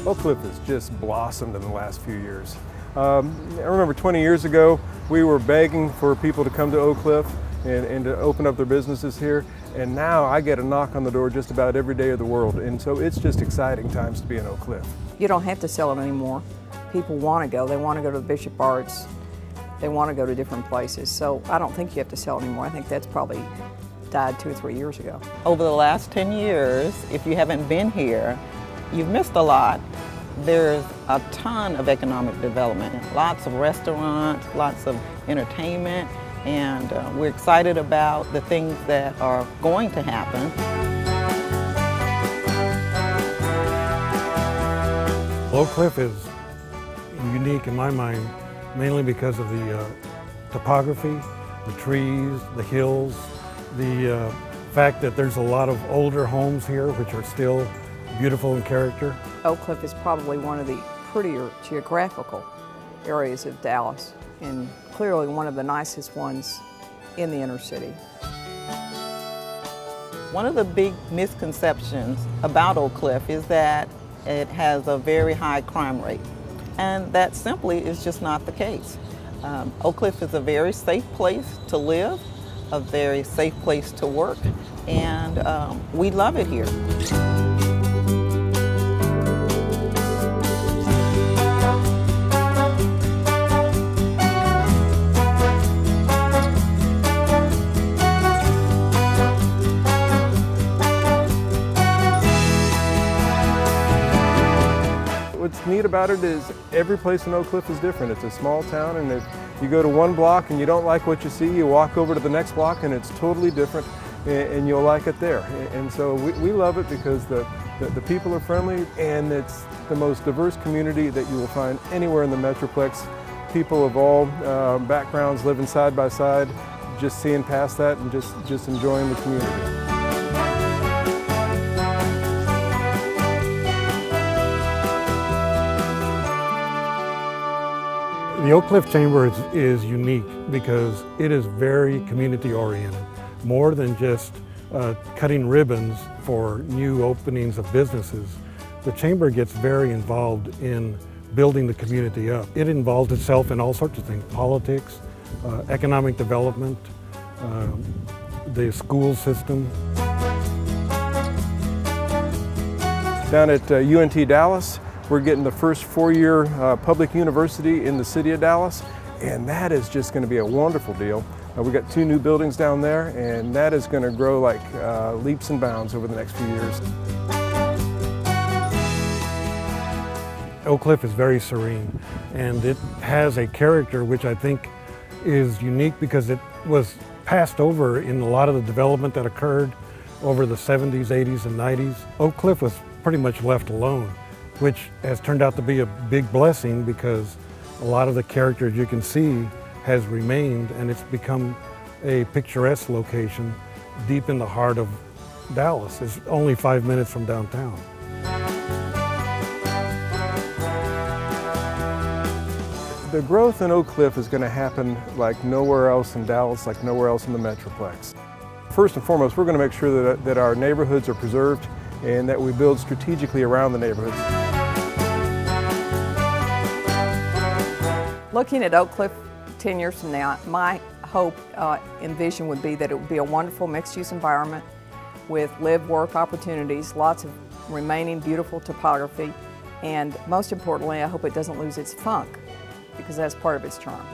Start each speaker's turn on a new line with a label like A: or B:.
A: Oak Cliff has just blossomed in the last few years. I remember 20 years ago, we were begging for people to come to Oak Cliff and to open up their businesses here. And now I get a knock on the door just about every day of the world. And so it's just exciting times to be in Oak Cliff.
B: You don't have to sell it anymore. People want to go. They want to go to the Bishop Arts. They want to go to different places. So I don't think you have to sell it anymore. I think that's probably died 2 or 3 years ago.
C: Over the last 10 years, if you haven't been here, you've missed a lot. There's a ton of economic development, lots of restaurants, lots of entertainment, and we're excited about the things that are going to happen.
D: Oak Cliff is unique in my mind, mainly because of the topography, the trees, the hills, the fact that there's a lot of older homes here which are still beautiful in character.
B: Oak Cliff is probably one of the prettier geographical areas of Dallas, and clearly one of the nicest ones in the inner city.
C: One of the big misconceptions about Oak Cliff is that it has a very high crime rate, and that simply is just not the case. Oak Cliff is a very safe place to live, a very safe place to work, and we love it here.
A: What's neat about it is every place in Oak Cliff is different. It's a small town, and if you go to one block and you don't like what you see, you walk over to the next block and it's totally different, and you'll like it there. And so we love it because the people are friendly, and it's the most diverse community that you will find anywhere in the Metroplex. People of all backgrounds living side by side, just seeing past that and just enjoying the community.
D: The Oak Cliff Chamber is unique because it is very community oriented. More than just cutting ribbons for new openings of businesses, the Chamber gets very involved in building the community up. It involves itself in all sorts of things: politics, economic development, the school system.
A: Down at UNT Dallas, we're getting the first 4-year public university in the city of Dallas, and that is just going to be a wonderful deal. We got 2 new buildings down there, and that is going to grow like leaps and bounds over the next few years.
D: Oak Cliff is very serene, and it has a character which I think is unique because it was passed over in a lot of the development that occurred over the 70s, 80s, and 90s. Oak Cliff was pretty much left alone, which has turned out to be a big blessing because a lot of the characters you can see has remained, and it's become a picturesque location deep in the heart of Dallas. It's only 5 minutes from downtown.
A: The growth in Oak Cliff is going to happen like nowhere else in Dallas, like nowhere else in the Metroplex. First and foremost, we're going to make sure that our neighborhoods are preserved and that we build strategically around the neighborhoods.
B: Looking at Oak Cliff 10 years from now, my hope and vision would be that it would be a wonderful mixed-use environment with live-work opportunities, lots of remaining beautiful topography, and most importantly, I hope it doesn't lose its funk, because that's part of its charm.